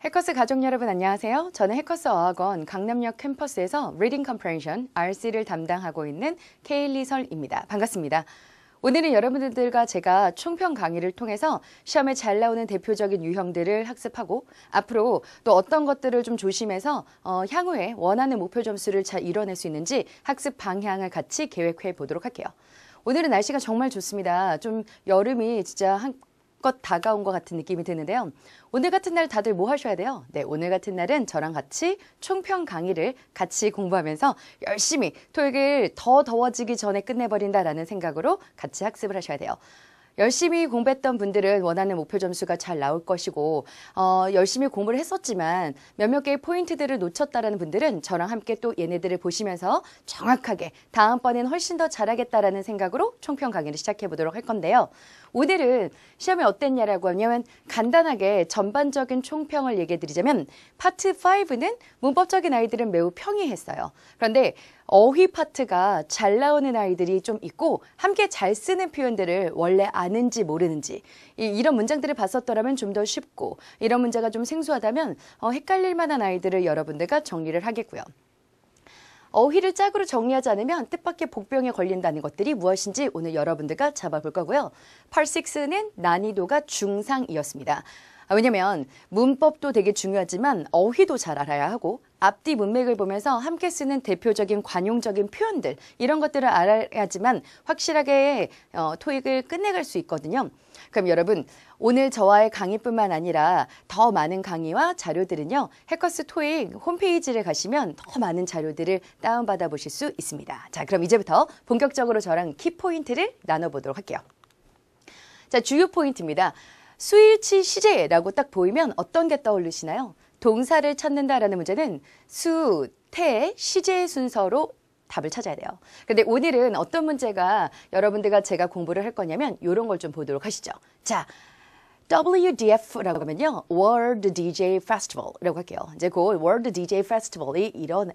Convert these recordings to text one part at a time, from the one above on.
해커스 가족 여러분 안녕하세요. 저는 해커스 어학원 강남역 캠퍼스에서 리딩 컴프레hen션 RC를 담당하고 있는 케일리설입니다. 반갑습니다. 오늘은 여러분들과 제가 총평 강의를 통해서 시험에 잘 나오는 대표적인 유형들을 학습하고 앞으로 또 어떤 것들을 좀 조심해서 향후에 원하는 목표 점수를 잘 이뤄낼 수 있는지 학습 방향을 같이 계획해 보도록 할게요. 오늘은 날씨가 정말 좋습니다. 좀 여름이 진짜 한껏 다가온 것 같은 느낌이 드는데요. 오늘 같은 날 다들 뭐 하셔야 돼요? 네, 오늘 같은 날은 저랑 같이 총평 강의를 같이 공부하면서 열심히 토익을 더 더워지기 전에 끝내버린다라는 생각으로 같이 학습을 하셔야 돼요. 열심히 공부했던 분들은 원하는 목표 점수가 잘 나올 것이고 열심히 공부를 했었지만 몇몇 개의 포인트들을 놓쳤다라는 분들은 저랑 함께 또 얘네들을 보시면서 정확하게 다음번엔 훨씬 더 잘하겠다라는 생각으로 총평 강의를 시작해 보도록 할 건데요. 오늘은 시험이 어땠냐라고 하면 간단하게 전반적인 총평을 얘기해 드리자면 파트 5는 문법적인 아이들은 매우 평이했어요. 그런데 어휘 파트가 잘 나오는 아이들이 좀 있고 함께 잘 쓰는 표현들을 원래 아는지 모르는지 이런 문장들을 봤었더라면 좀 더 쉽고 이런 문제가 좀 생소하다면 헷갈릴 만한 아이들을 여러분들과 정리를 하겠고요. 어휘를 짝으로 정리하지 않으면 뜻밖의 복병에 걸린다는 것들이 무엇인지 오늘 여러분들과 잡아볼 거고요. Part 6는 난이도가 중상이었습니다. 왜냐면 문법도 되게 중요하지만 어휘도 잘 알아야 하고 앞뒤 문맥을 보면서 함께 쓰는 대표적인 관용적인 표현들 이런 것들을 알아야지만 확실하게 토익을 끝내갈 수 있거든요. 그럼 여러분 오늘 저와의 강의뿐만 아니라 더 많은 강의와 자료들은요. 해커스 토익 홈페이지를 가시면 더 많은 자료들을 다운받아 보실 수 있습니다. 자, 그럼 이제부터 본격적으로 저랑 키포인트를 나눠보도록 할게요. 자, 주요 포인트입니다. 수일치 시제라고 딱 보이면 어떤 게 떠오르시나요? 동사를 찾는다라는 문제는 수, 태, 시제의 순서로 답을 찾아야 돼요. 근데 오늘은 어떤 문제가 여러분들과 제가 공부를 할 거냐면 이런 걸 좀 보도록 하시죠. 자, WDF라고 하면요. World DJ Festival이라고 할게요. 이제 그 World DJ Festival이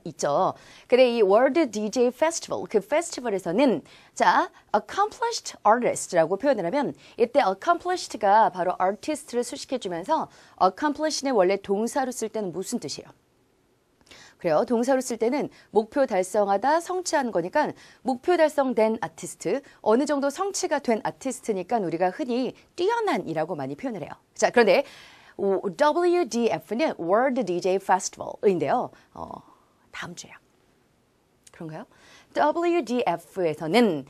있죠. 근데 이 World DJ Festival, 그 페스티벌에서는 자, accomplished artist라고 표현을 하면 이때 accomplished가 바로 artist를 수식해주면서 accomplish는 원래 동사로 쓸 때는 무슨 뜻이에요? 그래요. 동사로 쓸 때는 목표 달성하다, 성취한 거니까 목표 달성된 아티스트, 어느 정도 성취가 된 아티스트니까 우리가 흔히 뛰어난이라고 많이 표현을 해요. 자, 그런데 WDF는 World DJ Festival인데요. 다음 주에요. 그런가요? WDF에서는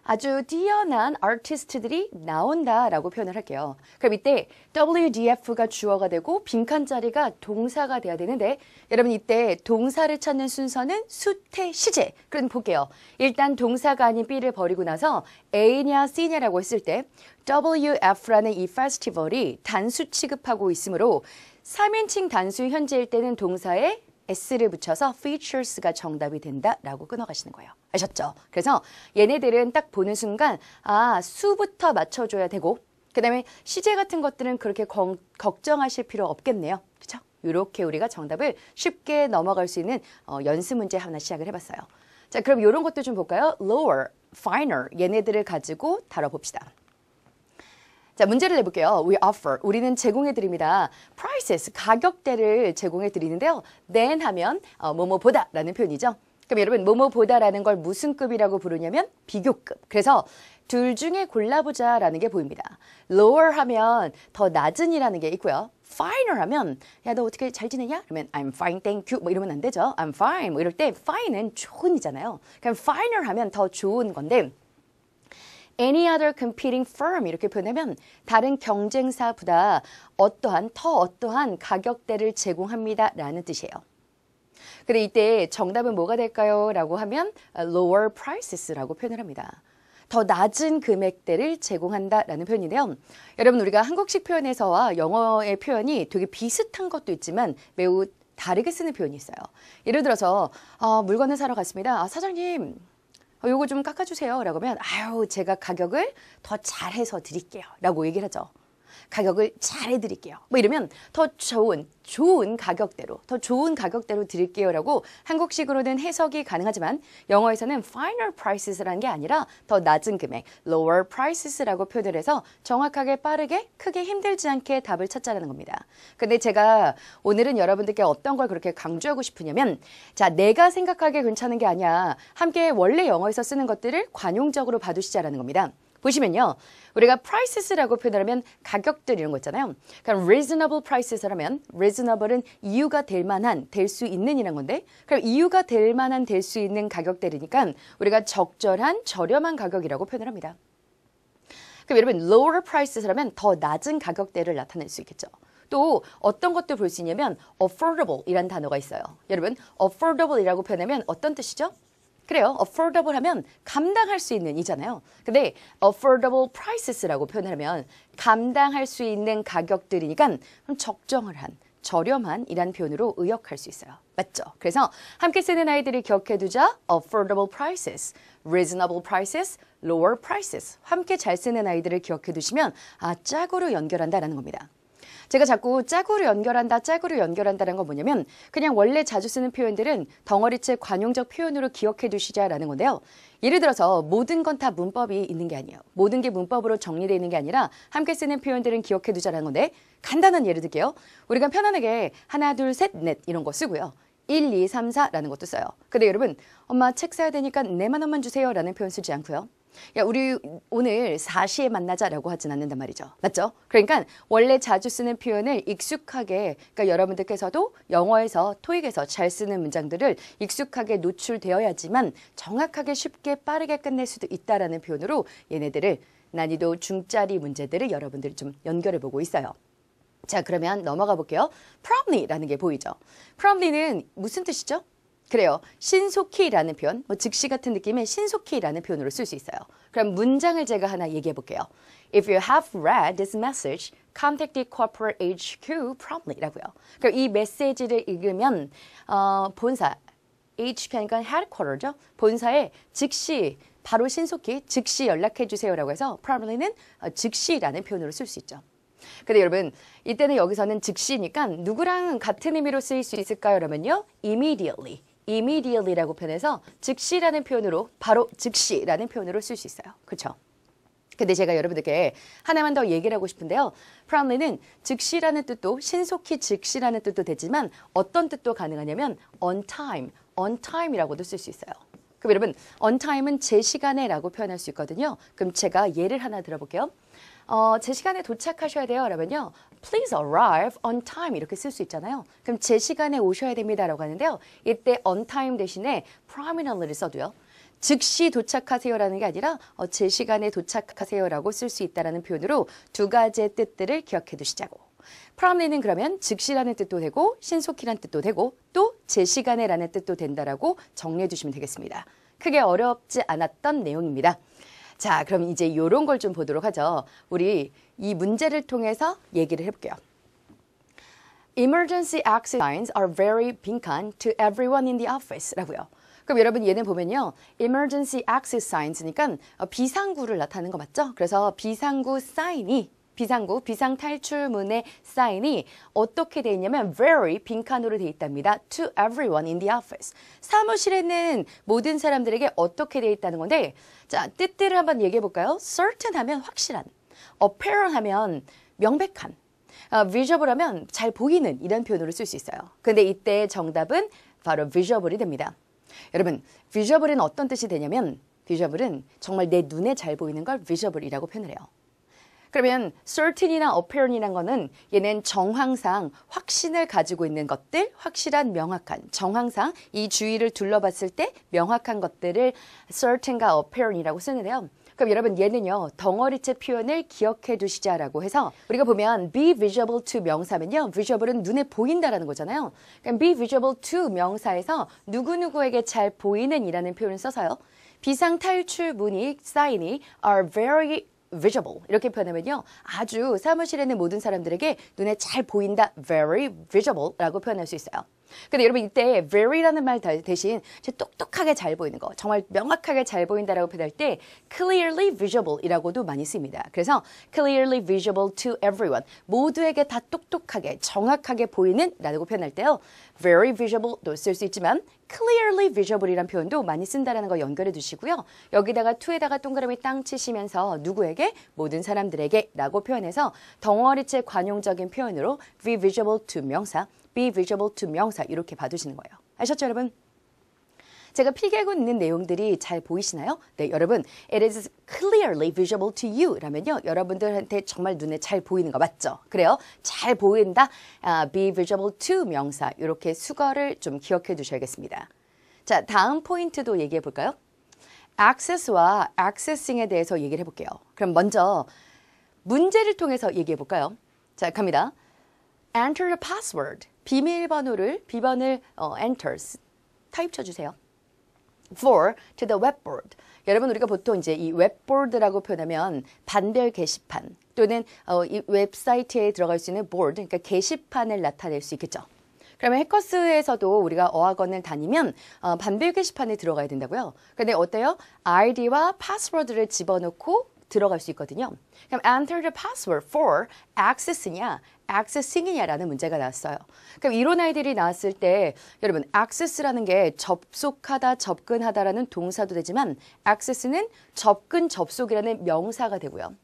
아주 뛰어난 아티스트들이 나온다라고 표현을 할게요. 그럼 이때 WDF가 주어가 되고 빈칸 자리가 동사가 돼야 되는데 여러분 이때 동사를 찾는 순서는 수태, 시제. 그럼 볼게요. 일단 동사가 아닌 B를 버리고 나서 A냐 C냐라고 했을 때 WF라는 이 페스티벌이 단수 취급하고 있으므로 3인칭 단수 현재일 때는 동사에 S를 붙여서 features가 정답이 된다라고 끊어가시는 거예요. 아셨죠? 그래서 얘네들은 딱 보는 순간 수부터 맞춰줘야 되고 그 다음에 시제 같은 것들은 그렇게 걱정하실 필요 없겠네요. 그렇죠? 이렇게 우리가 정답을 쉽게 넘어갈 수 있는 연습 문제 하나 시작을 해봤어요. 자, 그럼 이런 것도 좀 볼까요? lower, finer 얘네들을 가지고 다뤄봅시다. 자, 문제를 내볼게요. We offer. 우리는 제공해드립니다. prices, 가격대를 제공해드리는데요. then 하면 뭐뭐보다 라는 표현이죠. 그럼 여러분 뭐뭐보다라는 걸 무슨 급이라고 부르냐면 비교급. 그래서 둘 중에 골라보자 라는 게 보입니다. lower 하면 더 낮은이라는 게 있고요. finer 하면 야, 너 어떻게 잘 지내냐? 그러면 I'm fine, thank you. 뭐 이러면 안 되죠. I'm fine. 뭐 이럴 때 fine은 좋은이잖아요. 그럼 finer 하면 더 좋은 건데 any other competing firm 이렇게 표현하면 다른 경쟁사보다 어떠한 가격대를 제공합니다 라는 뜻이에요. 근데 이때 정답은 뭐가 될까요? 라고 하면 lower prices라고 표현을 합니다. 더 낮은 금액대를 제공한다 라는 표현인데요. 여러분 우리가 한국식 표현에서와 영어의 표현이 되게 비슷한 것도 있지만 매우 다르게 쓰는 표현이 있어요. 예를 들어서 물건을 사러 갔습니다. 사장님 요거 좀 깎아주세요 라고 하면 아유 제가 가격을 더 잘해서 드릴게요 라고 얘기를 하죠. 가격을 잘 해드릴게요. 뭐 이러면 더 좋은 가격대로 드릴게요 라고 한국식으로는 해석이 가능하지만 영어에서는 final prices라는 게 아니라 더 낮은 금액, lower prices라고 표현을 해서 정확하게 빠르게 크게 힘들지 않게 답을 찾자라는 겁니다. 근데 제가 오늘은 여러분들께 어떤 걸 그렇게 강조하고 싶으냐면 자, 내가 생각하기에 괜찮은 게 아니야. 함께 원래 영어에서 쓰는 것들을 관용적으로 봐두시자라는 겁니다. 보시면요. 우리가 prices라고 표현하면 가격들 이런 거 있잖아요. 그럼 reasonable prices라면 reasonable은 이유가 될 만한, 될 수 있는 이란 건데 그럼 이유가 될 만한, 될 수 있는 가격대이니까 우리가 적절한, 저렴한 가격이라고 표현을 합니다. 그럼 여러분 lower prices라면 더 낮은 가격대를 나타낼 수 있겠죠. 또 어떤 것도 볼 수 있냐면 affordable 이란 단어가 있어요. 여러분 affordable 이라고 표현하면 어떤 뜻이죠? 그래요. affordable 하면 감당할 수 있는 이잖아요. 근데 affordable prices라고 표현하면 감당할 수 있는 가격들이니까 적정을 한, 저렴한 이란 표현으로 의역할 수 있어요. 맞죠? 그래서 함께 쓰는 아이들이 기억해두자. affordable prices, reasonable prices, lower prices. 함께 잘 쓰는 아이들을 기억해두시면 짝으로 연결한다라는 겁니다. 제가 자꾸 짝으로 연결한다라는 건 뭐냐면 그냥 원래 자주 쓰는 표현들은 덩어리째 관용적 표현으로 기억해 두시자라는 건데요. 예를 들어서 모든 건 다 문법이 있는 게 아니에요. 모든 게 문법으로 정리되어 있는 게 아니라 함께 쓰는 표현들은 기억해 두자라는 건데 간단한 예를 들게요. 우리가 편안하게 하나, 둘, 셋, 넷 이런 거 쓰고요. 1, 2, 3, 4라는 것도 써요. 근데 여러분 엄마 책 사야 되니까 내 만 원만 주세요 라는 표현 쓰지 않고요. 야, 우리 오늘 4시에 만나자라고 하진 않는단 말이죠. 맞죠? 그러니까 원래 자주 쓰는 표현을 익숙하게, 그러니까 여러분들께서도 영어에서, 토익에서 잘 쓰는 문장들을 익숙하게 노출되어야지만 정확하게 쉽게 빠르게 끝낼 수도 있다라는 표현으로 얘네들을 난이도 중짜리 문제들을 여러분들이 좀 연결해 보고 있어요. 자, 그러면 넘어가 볼게요. promptly라는 게 보이죠? promptly는 무슨 뜻이죠? 그래요. 신속히라는 표현, 즉시 같은 느낌의 신속히라는 표현으로 쓸 수 있어요. 그럼 문장을 제가 하나 얘기해 볼게요. If you have read this message, contact the corporate HQ promptly라고요. 그럼 이 메시지를 읽으면 본사, HQ 하니까 headquarter죠. 본사에 즉시, 바로 신속히, 즉시 연락해 주세요라고 해서 promptly는 즉시라는 표현으로 쓸 수 있죠. 근데 여러분 이때는 여기서는 즉시니까 누구랑 같은 의미로 쓰일 수 있을까요? 그러면요. immediately라고 표현해서 즉시라는 표현으로 바로 즉시라는 표현으로 쓸 수 있어요. 그렇죠? 근데 제가 여러분들께 하나만 더 얘기를 하고 싶은데요. promptly는 즉시라는 뜻도 신속히 즉시라는 뜻도 되지만 어떤 뜻도 가능하냐면 on time이라고도 쓸 수 있어요. 그럼 여러분 on time은 제 시간에 라고 표현할 수 있거든요. 그럼 제가 예를 하나 들어볼게요. 제 시간에 도착하셔야 돼요. 그러면요. Please arrive on time 이렇게 쓸 수 있잖아요. 그럼 제 시간에 오셔야 됩니다라고 하는데요. 이때 on time 대신에 prominently를 써도요. 즉시 도착하세요라는 게 아니라 제 시간에 도착하세요라고 쓸 수 있다는 표현으로 두 가지의 뜻들을 기억해 두시자고. promptly는 그러면 즉시라는 뜻도 되고 신속히라는 뜻도 되고 또 제 시간에라는 뜻도 된다라고 정리해 주시면 되겠습니다. 크게 어렵지 않았던 내용입니다. 자, 그럼 이제 이런 걸 좀 보도록 하죠. 우리 이 문제를 통해서 얘기를 해볼게요. Emergency exit signs are very 빈칸 to everyone in the office 라고요. 그럼 여러분 얘는 보면요. Emergency exit signs니까 비상구를 나타내는 거 맞죠? 그래서 비상구 사인이 비상탈출문의 사인이 어떻게 돼 있냐면 very 빈칸으로 돼 있답니다. To everyone in the office. 사무실에 있는 모든 사람들에게 어떻게 돼 있다는 건데 자, 뜻들을 한번 얘기해 볼까요? certain 하면 확실한, apparent 하면 명백한, visible 하면 잘 보이는 이런 표현으로 쓸 수 있어요. 근데 이때 정답은 바로 visible이 됩니다. 여러분, visible은 어떤 뜻이 되냐면 visible은 정말 내 눈에 잘 보이는 걸 visible이라고 표현을 해요. 그러면 certain이나 apparent이란 거는 얘는 정황상 확신을 가지고 있는 것들, 확실한, 명확한, 정황상 이 주위를 둘러봤을 때 명확한 것들을 certain과 apparent이라고 쓰는데요. 그럼 여러분 얘는요. 덩어리째 표현을 기억해 두시자라고 해서 우리가 보면 be visible to 명사면요. visible은 눈에 보인다라는 거잖아요. 그럼 be visible to 명사에서 누구누구에게 잘 보이는 이라는 표현을 써서요. 비상탈출문이 사인이 are very visible 이렇게 표현하면요. 아주 사무실에 있는 모든 사람들에게 눈에 잘 보인다 very visible라고 표현할 수 있어요. 근데 여러분 이때 very라는 말 대신 똑똑하게 잘 보이는 거, 정말 명확하게 잘 보인다라고 표현할 때 clearly visible 이라고도 많이 씁니다. 그래서 clearly visible to everyone, 모두에게 다 똑똑하게 정확하게 보이는 라고 표현할 때요. very visible도 쓸 수 있지만 clearly visible 이란 표현도 많이 쓴다라는 거 연결해 두시고요. 여기다가 to에다가 동그라미 땅 치시면서 누구에게? 모든 사람들에게 라고 표현해서 덩어리째 관용적인 표현으로 be visible to 명사, be visible to 명사 이렇게 봐두시는 거예요. 아셨죠 여러분? 제가 필기하고 있는 내용들이 잘 보이시나요? 네, 여러분 it is clearly visible to you 라면요. 여러분들한테 정말 눈에 잘 보이는 거 맞죠? 그래요? 잘 보인다. be visible to 명사 이렇게 수거를 좀 기억해 두셔야겠습니다. 자, 다음 포인트도 얘기해 볼까요? access와 accessing에 대해서 얘기를 해볼게요. 그럼 먼저 문제를 통해서 얘기해 볼까요? 자, 갑니다. Enter the password. 비밀번호를 enter 타입 쳐주세요. For to the webboard. 여러분 우리가 보통 이제 이 웹보드라고 표현하면 반별 게시판 또는 이 웹사이트에 들어갈 수 있는 보드, 그러니까 게시판을 나타낼 수 있겠죠. 그러면 해커스에서도 우리가 어학원을 다니면 반별 게시판에 들어가야 된다고요. 근데 어때요? 아이디와 파스워드를 집어넣고 들어갈 수 있거든요. 그럼 enter the password for access냐, accessing이냐라는 문제가 나왔어요. 그럼 이론 아이들이 나왔을 때 여러분 access라는 게 접속하다, 접근하다라는 동사도 되지만 access는 접근, 접속이라는 명사가 되고요.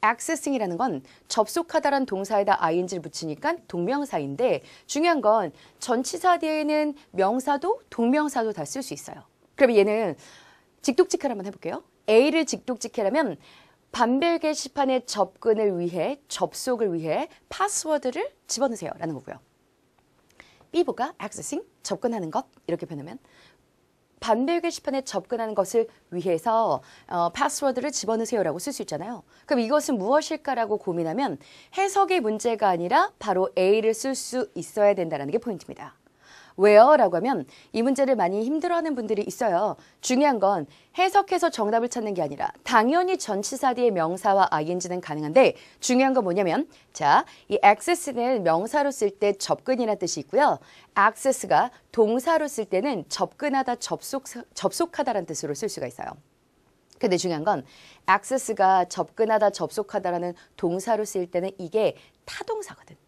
accessing이라는 건 접속하다라는 동사에다 ing를 붙이니까 동명사인데 중요한 건 전치사 뒤에는 명사도 동명사도 다 쓸 수 있어요. 그럼 얘는 직독직해를 한번 해볼게요. A를 직독직해라면 반별 게시판의 접근을 위해, 접속을 위해 파스워드를 집어넣으세요 라는 거고요. B보가 accessing, 접근하는 것 이렇게 표현하면 반별 게시판에 접근하는 것을 위해서 파스워드를 집어넣으세요 라고 쓸 수 있잖아요. 그럼 이것은 무엇일까라고 고민하면 해석의 문제가 아니라 바로 A를 쓸 수 있어야 된다는 게 포인트입니다. 왜요? 라고 하면 이 문제를 많이 힘들어하는 분들이 있어요. 중요한 건 해석해서 정답을 찾는 게 아니라 당연히 전치사 뒤에 명사와 ing는 가능한데 중요한 건 뭐냐면 자, 이 access는 명사로 쓸 때 접근이라는 뜻이 있고요. access가 동사로 쓸 때는 접근하다, 접속하다라는 뜻으로 쓸 수가 있어요. 근데 중요한 건 access가 접근하다, 접속하다라는 동사로 쓸 때는 이게 타동사거든.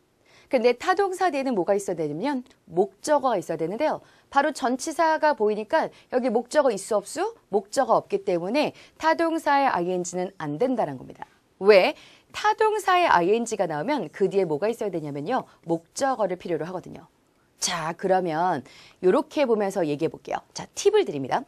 근데 타동사 뒤에는 뭐가 있어야 되냐면 목적어가 있어야 되는데요. 바로 전치사가 보이니까 여기 목적어 있어 없수? 목적어 없기 때문에 타동사의 ing는 안 된다는 겁니다. 왜? 타동사의 ing가 나오면 그 뒤에 뭐가 있어야 되냐면요. 목적어를 필요로 하거든요. 자, 그러면 이렇게 보면서 얘기해 볼게요. 자, 팁을 드립니다.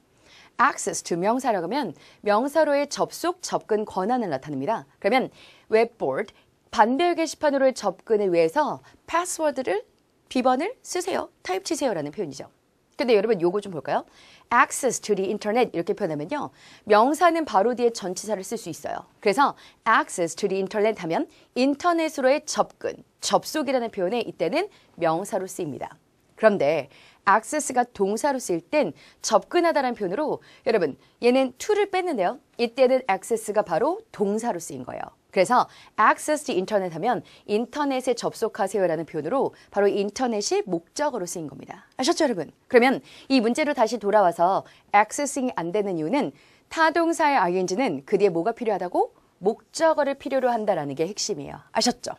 access to 명사라고 하면 명사로의 접속, 접근 권한을 나타냅니다. 그러면 웹보드, 반별 게시판으로의 접근을 위해서 파스워드를, 비번을 쓰세요. 타입 치세요라는 표현이죠. 근데 여러분 요거 좀 볼까요? access to the internet 이렇게 표현하면요. 명사는 바로 뒤에 전치사를 쓸 수 있어요. 그래서 access to the internet 하면 인터넷으로의 접근, 접속이라는 표현에 이때는 명사로 쓰입니다. 그런데 access가 동사로 쓰일 땐 접근하다라는 표현으로 여러분 얘는 to를 뺐는데요. 이때는 access가 바로 동사로 쓰인 거예요. 그래서 access to internet 하면 인터넷에 접속하세요라는 표현으로 바로 인터넷이 목적어로 쓰인 겁니다. 아셨죠 여러분? 그러면 이 문제로 다시 돌아와서 accessing이 안 되는 이유는 타동사의 ing는 그 뒤에 뭐가 필요하다고? 목적어를 필요로 한다라는 게 핵심이에요. 아셨죠?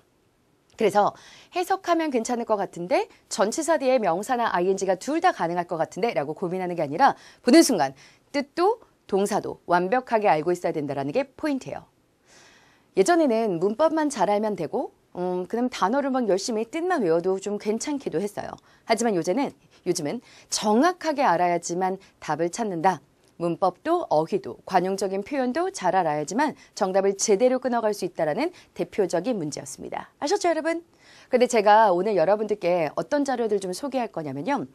그래서 해석하면 괜찮을 것 같은데 전치사 뒤에 명사나 ing가 둘 다 가능할 것 같은데 라고 고민하는 게 아니라 보는 순간 뜻도 동사도 완벽하게 알고 있어야 된다는 게 포인트예요. 예전에는 문법만 잘 알면 되고 그럼 단어를 막 열심히 뜻만 외워도 좀 괜찮기도 했어요. 하지만 요즘은 정확하게 알아야지만 답을 찾는다. 문법도 어휘도 관용적인 표현도 잘 알아야지만 정답을 제대로 끊어갈 수 있다는 대표적인 문제였습니다. 아셨죠 여러분? 근데 제가 오늘 여러분들께 어떤 자료들 좀 소개할 거냐면요.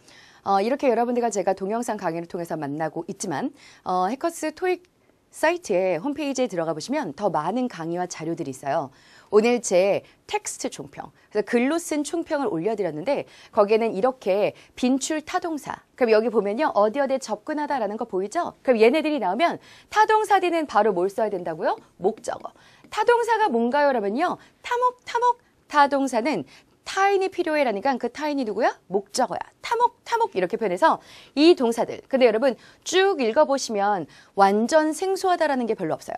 이렇게 여러분들과 제가 동영상 강의를 통해서 만나고 있지만 해커스 토익 사이트에 홈페이지에 들어가 보시면 더 많은 강의와 자료들이 있어요. 오늘 제 텍스트 총평, 그래서 글로 쓴 총평을 올려드렸는데 거기에는 이렇게 빈출 타동사. 그럼 여기 보면요. 어디에 접근하다라는 거 보이죠? 그럼 얘네들이 나오면 타동사 뒤는 바로 뭘 써야 된다고요? 목적어. 타동사가 뭔가요? 라면요. 타동사는 time이 필요해라니까 그 time이 누구야? 목적어야. 타목 이렇게 표현해서 이 동사들. 근데 여러분 쭉 읽어보시면 완전 생소하다라는 게 별로 없어요.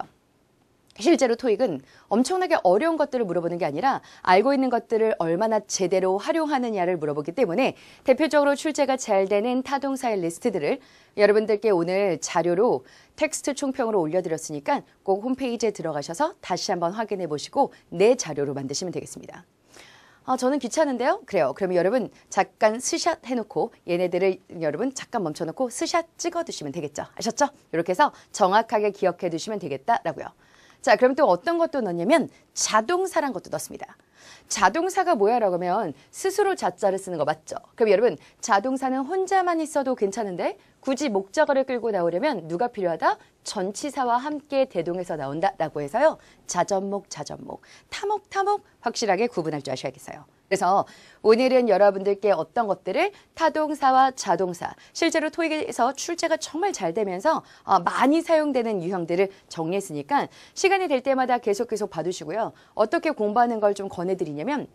실제로 토익은 엄청나게 어려운 것들을 물어보는 게 아니라 알고 있는 것들을 얼마나 제대로 활용하느냐를 물어보기 때문에 대표적으로 출제가 잘 되는 타동사의 리스트들을 여러분들께 오늘 자료로 텍스트 총평으로 올려드렸으니까 꼭 홈페이지에 들어가셔서 다시 한번 확인해 보시고 내 자료로 만드시면 되겠습니다. 저는 귀찮은데요? 그래요. 그러면 여러분 잠깐 스샷 해놓고 얘네들을 여러분 잠깐 멈춰놓고 스샷 찍어두시면 되겠죠. 아셨죠? 이렇게 해서 정확하게 기억해 두시면 되겠다라고요. 자, 그럼 또 어떤 것도 넣냐면 자동사란 것도 넣습니다. 자동사가 뭐야라고 하면 스스로 자자를 쓰는 거 맞죠? 그럼 여러분 자동사는 혼자만 있어도 괜찮은데 굳이 목적어를 끌고 나오려면 누가 필요하다? 전치사와 함께 대동해서 나온다라고 해서요. 자전목, 타목 확실하게 구분할 줄 아셔야겠어요. 그래서 오늘은 여러분들께 어떤 것들을 타동사와 자동사, 실제로 토익에서 출제가 정말 잘 되면서 많이 사용되는 유형들을 정리했으니까 시간이 될 때마다 계속 봐두시고요. 어떻게 공부하는 걸 좀 권해드리냐면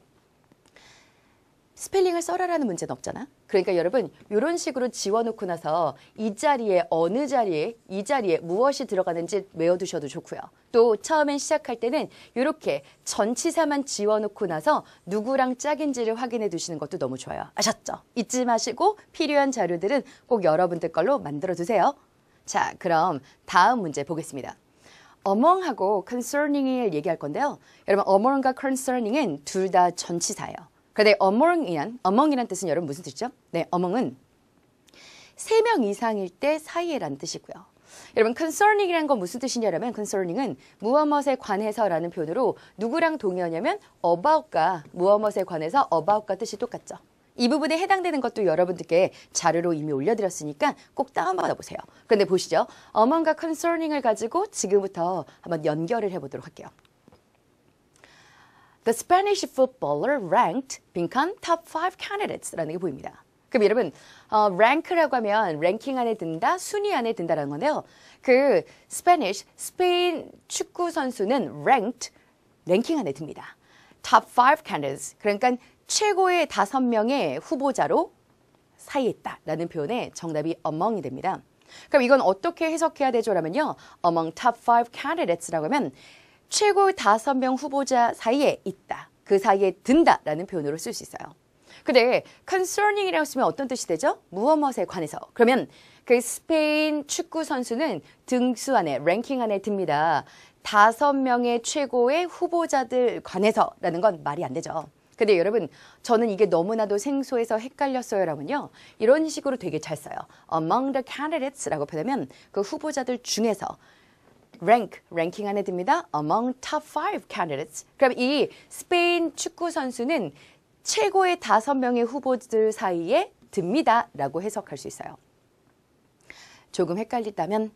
스펠링을 써라라는 문제는 없잖아. 그러니까 여러분 이런 식으로 지워놓고 나서 이 자리에 어느 자리에 이 자리에 무엇이 들어가는지 외워두셔도 좋고요. 또 처음엔 시작할 때는 이렇게 전치사만 지워놓고 나서 누구랑 짝인지를 확인해 두시는 것도 너무 좋아요. 아셨죠? 잊지 마시고 필요한 자료들은 꼭 여러분들 걸로 만들어 두세요. 자, 그럼 다음 문제 보겠습니다. among하고 concerning을 얘기할 건데요. 여러분 among과 concerning은 둘 다 전치사예요. 그런데 among이란 뜻은 여러분 무슨 뜻이죠? 네, among은 3명 이상일 때 사이에라는 뜻이고요. 여러분 concerning이라는 건 무슨 뜻이냐면 concerning은 무엇에 관해서라는 표현으로 누구랑 동의하냐면 about과 무엇에 관해서 about과 뜻이 똑같죠. 이 부분에 해당되는 것도 여러분들께 자료로 이미 올려드렸으니까 꼭 다운받아 보세요. 그런데 보시죠. among과 concerning을 가지고 지금부터 한번 연결을 해보도록 할게요. The Spanish footballer ranked 빈칸 top 5 candidates라는 게 보입니다. 그럼 여러분 rank라고 하면 랭킹 안에 든다, 순위 안에 든다라는 건데요. 그 스페인 축구 선수는 ranked, 랭킹 안에 듭니다. top 5 candidates, 그러니까 최고의 5명의 후보자로 사이에 있다라는 표현의 정답이 among이 됩니다. 그럼 이건 어떻게 해석해야 되죠? 라면요. among top 5 candidates라고 하면 최고 5명 후보자 사이에 있다. 그 사이에 든다라는 표현으로 쓸 수 있어요. 근데 concerning이라고 쓰면 어떤 뜻이 되죠? 무엇에 관해서. 그러면 그 스페인 축구 선수는 등수 안에, 랭킹 안에 듭니다. 5명의 최고의 후보자들 관해서라는 건 말이 안 되죠. 근데 여러분 저는 이게 너무나도 생소해서 헷갈렸어요라면요. 이런 식으로 되게 잘 써요. among the candidates라고 표현하면 그 후보자들 중에서 랭킹 안에 듭니다. among top 5 candidates. 그럼 이 스페인 축구 선수는 최고의 5명의 후보들 사이에 듭니다. 라고 해석할 수 있어요. 조금 헷갈린다면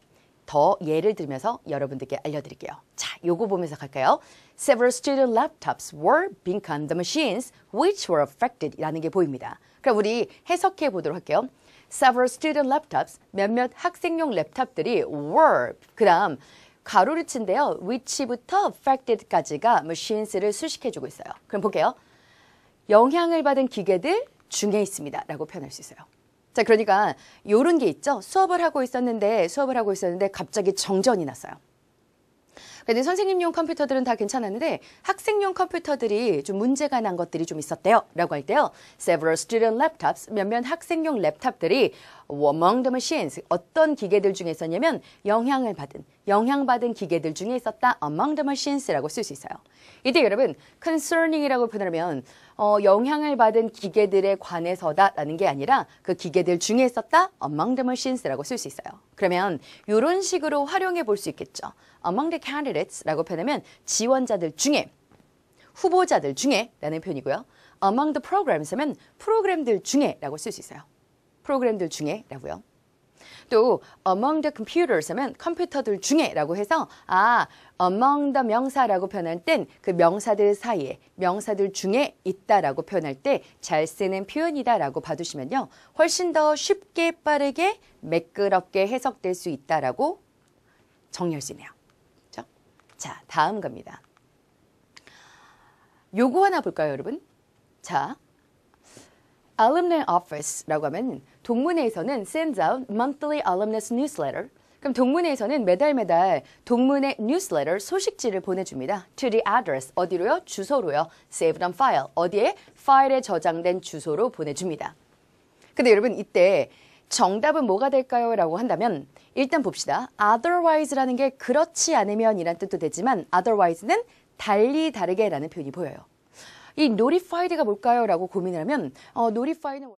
더 예를 들면서 여러분들께 알려드릴게요. 자, 요거 보면서 갈까요? Several student laptops were 빈칸 the machines which were affected 라는 게 보입니다. 그럼 우리 해석해 보도록 할게요. Several student laptops, 몇몇 학생용 랩탑들이 were, 그 다음 가로를 친데요. which부터 affected까지가 machines를 수식해주고 있어요. 그럼 볼게요. 영향을 받은 기계들 중에 있습니다. 라고 표현할 수 있어요. 자, 그러니까 요런 게 있죠. 수업을 하고 있었는데 갑자기 정전이 났어요. 근데 선생님용 컴퓨터들은 다 괜찮았는데 학생용 컴퓨터들이 좀 문제가 난 것들이 좀 있었대요. 라고 할 때요. Several student laptops, 몇몇 학생용 랩탑들이 among the machines, 어떤 기계들 중에 있었냐면 영향받은 기계들 중에 있었다. among the machines라고 쓸 수 있어요. 이때 여러분 concerning이라고 표현하면 영향을 받은 기계들에 관해서다라는 게 아니라 그 기계들 중에 있었다. among the machines라고 쓸 수 있어요. 그러면 이런 식으로 활용해 볼 수 있겠죠. among the candidates라고 표현하면 지원자들 중에, 후보자들 중에 라는 표현이고요. among the programs 하면 프로그램들 중에 라고 쓸 수 있어요. 프로그램들 중에 라고요. 또 among the computers 하면 컴퓨터들 중에 라고 해서 among the 명사라고 표현할 땐 그 명사들 사이에, 명사들 중에 있다라고 표현할 때 잘 쓰는 표현이다라고 봐두시면요. 훨씬 더 쉽게 빠르게 매끄럽게 해석될 수 있다라고 정리할 수 있네요. 그렇죠? 자, 다음 겁니다. 요거 하나 볼까요, 여러분? 자, Alumni Office라고 하면 동문회에서는 sends out monthly alumnus newsletter. 그럼 동문회에서는 매달 동문회 뉴스레터 소식지를 보내줍니다. To the address, 어디로요? 주소로요. Saved on file, 어디에? 파일에 저장된 주소로 보내줍니다. 근데 여러분 이때 정답은 뭐가 될까요? 라고 한다면 일단 봅시다. otherwise라는 게 그렇지 않으면 이란 뜻도 되지만 otherwise는 달리 다르게 라는 표현이 보여요. 이 notified가 뭘까요? 라고 고민을 하면 notify는